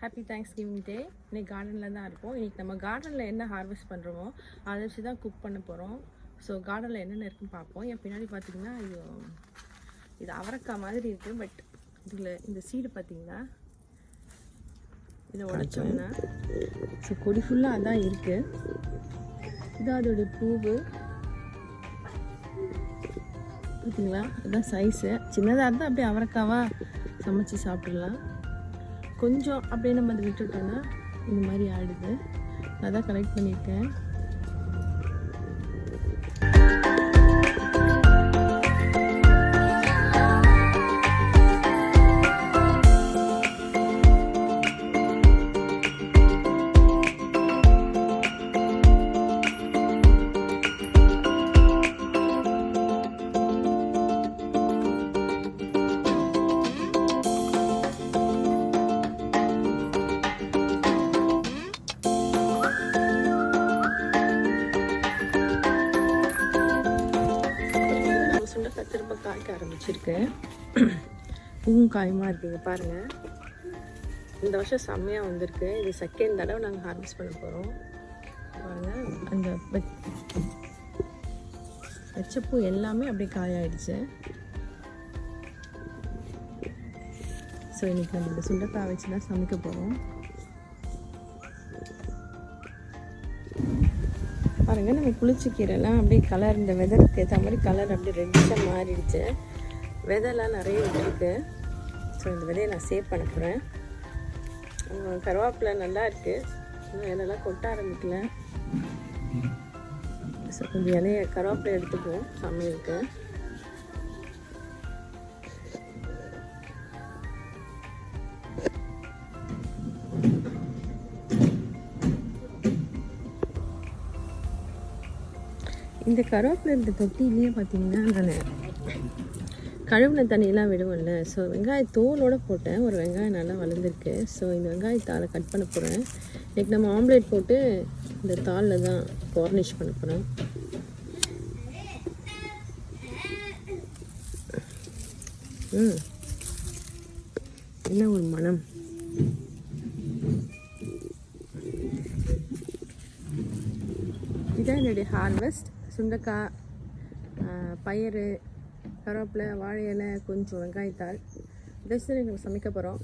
Happy Thanksgiving டே. இன்னைக்கு கார்டனில் தான் இருப்போம். இன்றைக்கி நம்ம கார்டனில் என்ன ஹார்வெஸ்ட் பண்ணுறோமோ அதை வச்சு தான் குக் பண்ண போகிறோம். ஸோ கார்டனில் என்னென்ன இருக்குன்னு பார்ப்போம். என் பின்னாடி பார்த்திங்கன்னா இது அவரைக்காய் மாதிரி இருக்குது. பட் இதில் இந்த சீடு பார்த்திங்கன்னா இதை உடைச்சோம்னா ஸோ கொடி ஃபுல்லாக அதான் இருக்குது. இது அதோடைய பூவு பார்த்தீங்களா, இதுதான் சைஸு. சின்னதாக இருந்தால் அப்படியே அவரைக்காவாக சமைச்சு சாப்பிட்றலாம். கொஞ்சம் அப்படியே நம்ம அதை விட்டுட்டோன்னா இந்த மாதிரி ஆடுது. நான் தான் கலெக்ட் பண்ணியிருக்கேன். திரும்ப காய்க்க ஆரம்பிச்சிருக்கேன். பூவும் காயுமா இருக்குங்க பாருங்கள். இந்த வருஷம் செம்மையாக வந்திருக்கு. இது செகண்ட் தடவை நாங்கள் ஹார்வெஸ்ட் பண்ண போகிறோம். பாருங்கள், அந்த பச்சைப்பூ எல்லாமே அப்படியே காயாயிடுச்சு. ஸோ இன்றைக்கி நம்ம இந்த சுண்டைக்காய் வச்சு தான் சமைக்க போகிறோம். பாருங்கள், நம்ம புளிச்சக்கீரைலாம் அப்படியே கலர், இந்த வெதருக்கு ஏற்ற மாதிரி கலர் அப்படியே ரெட்டிஷாக மாறிடுச்சு. விதைலாம் நிறைய இருக்குது. ஸோ இந்த விதையை நான் சேவ் பண்ண போகிறேன். கருவேப்பிலை நல்லா இருக்குது, இன்னும் இலையெல்லாம் கொட்ட ஆரம்பிக்கல. ஸோ கொஞ்சம் இலையை கருவேப்பிலை எடுத்துக்குவோம் சமையலுக்கு. இந்த கருவேப்பிலை இந்த தொட்டிலேயே பார்த்தீங்கன்னா நான் கழுவின தண்ணியெல்லாம் விடுவோம்ல. ஸோ வெங்காய தோலோடு போட்டேன். ஒரு வெங்காயம் நல்லா வளர்ந்துருக்கு. ஸோ இந்த வெங்காயத்தாளை கட் பண்ண போகிறேன். இன்றைக்கி நம்ம ஆம்லேட் போட்டு இந்த தாளில் தான் கார்னிஷ் பண்ண போகிறோம். என்ன ஒரு மனம். இதான் என்னுடைய ஹார்வெஸ்ட். சுண்டைக்காய், பயிறு, கருவேப்பிலை, வாழை இலை, கொஞ்சம் வெங்காயத்தாள். பெஸ்ட் நம்ம சமைக்க போகிறோம்.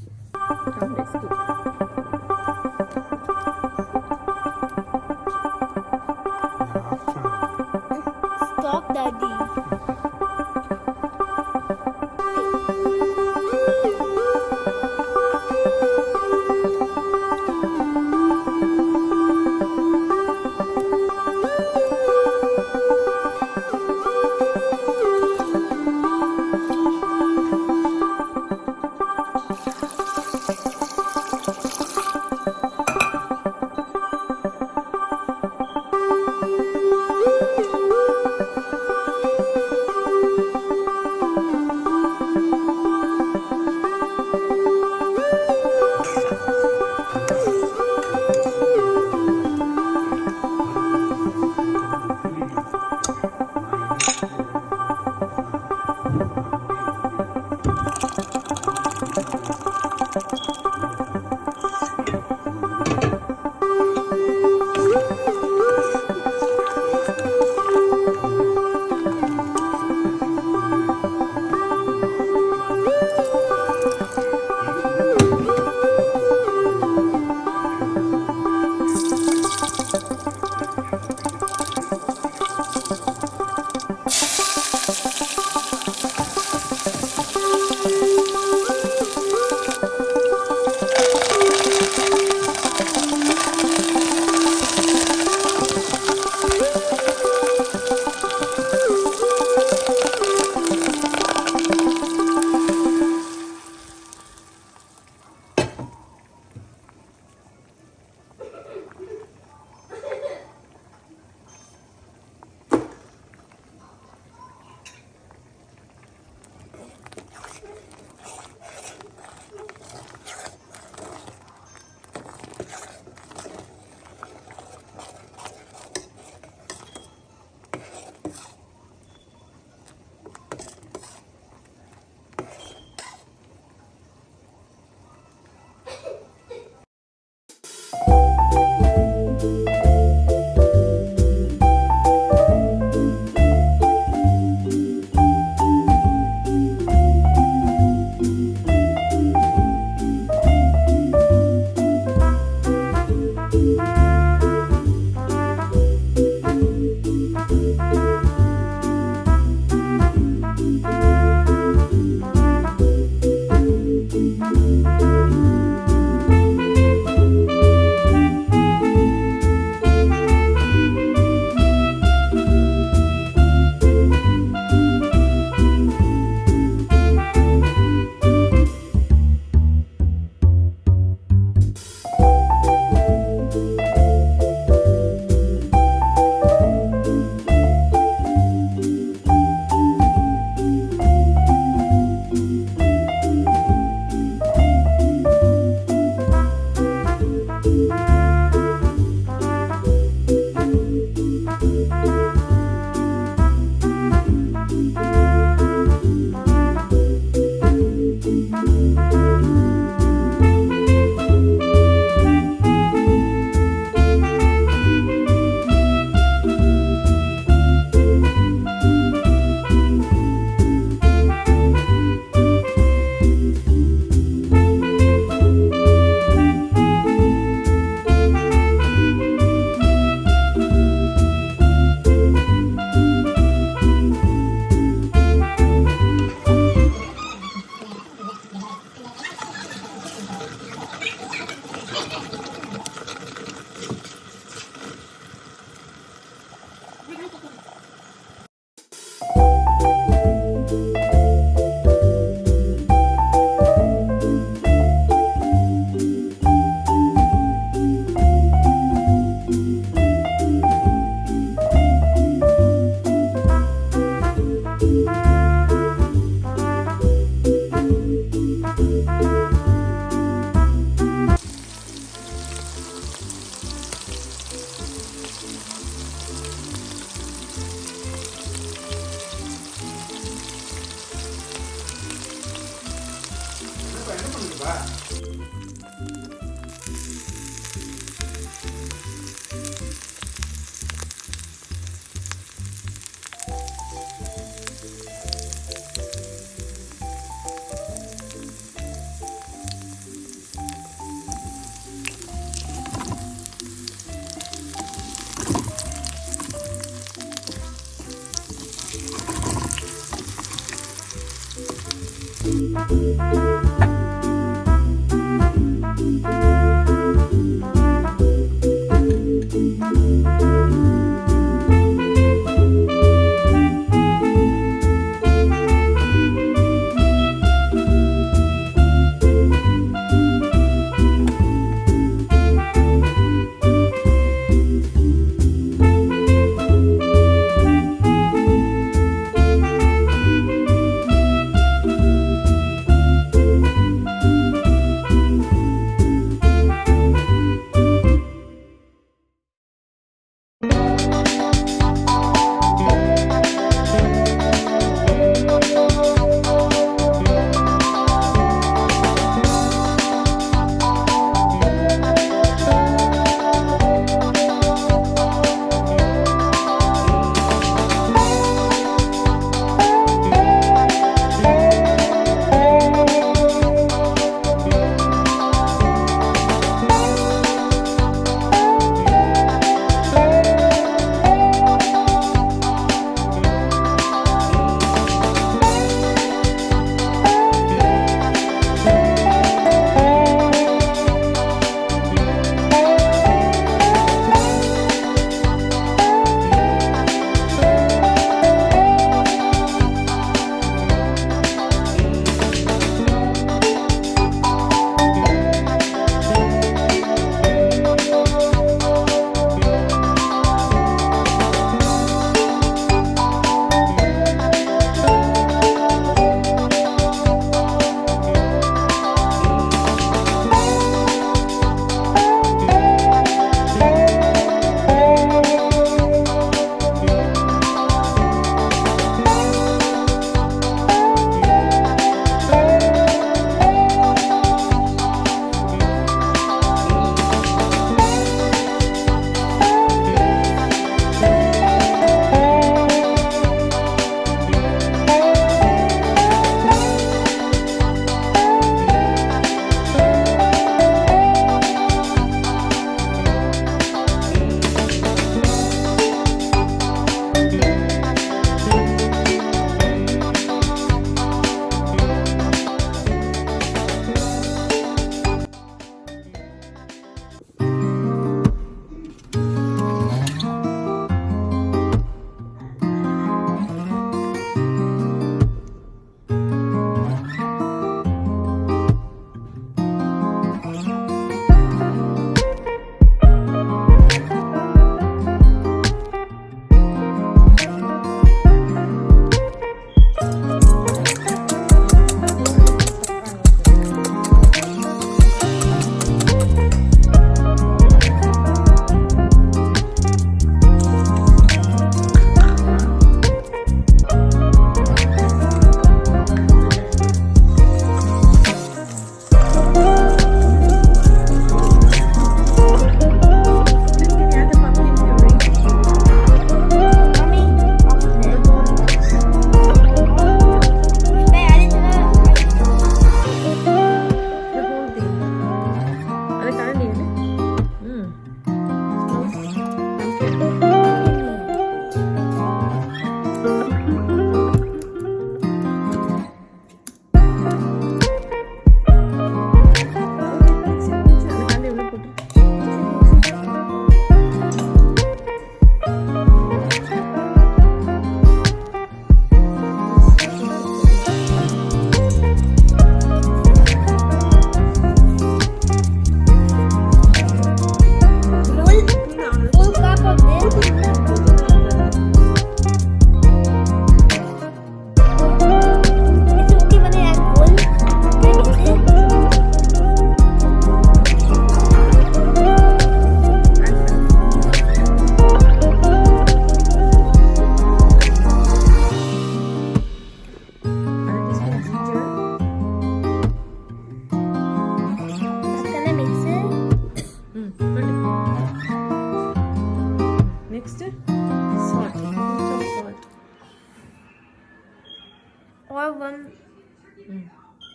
Or one.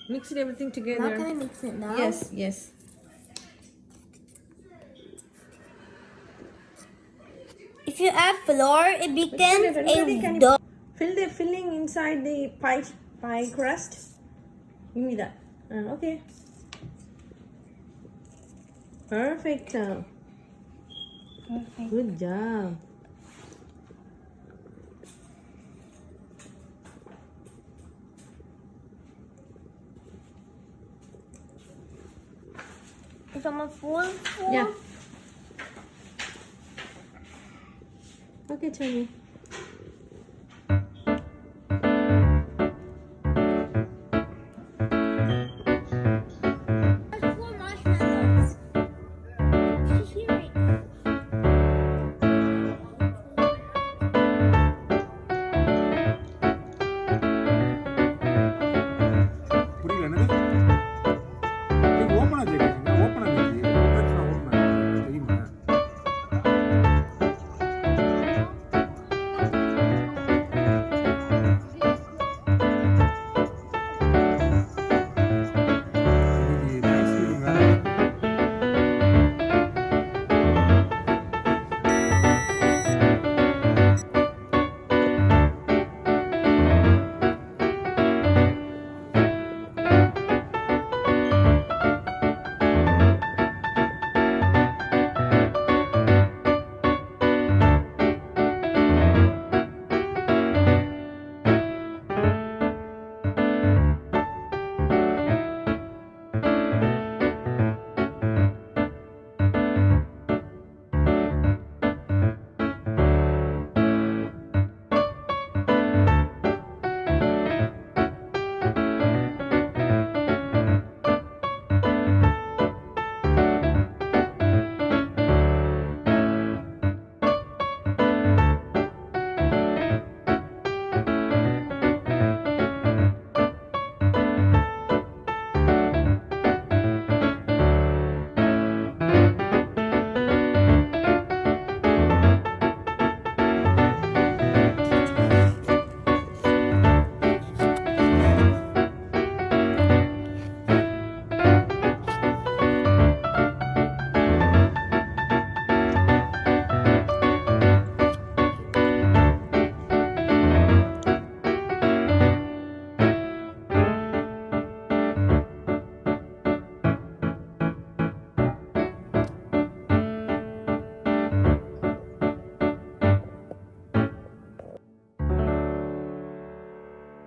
Mix everything together. Now can I mix it now? Yes, yes. If you add flour, it becomes a dough. Fill the filling inside the pie crust. Give me that. Okay. Perfect. Perfect. Good job. It's almost full. Yeah. Okay, Jenny.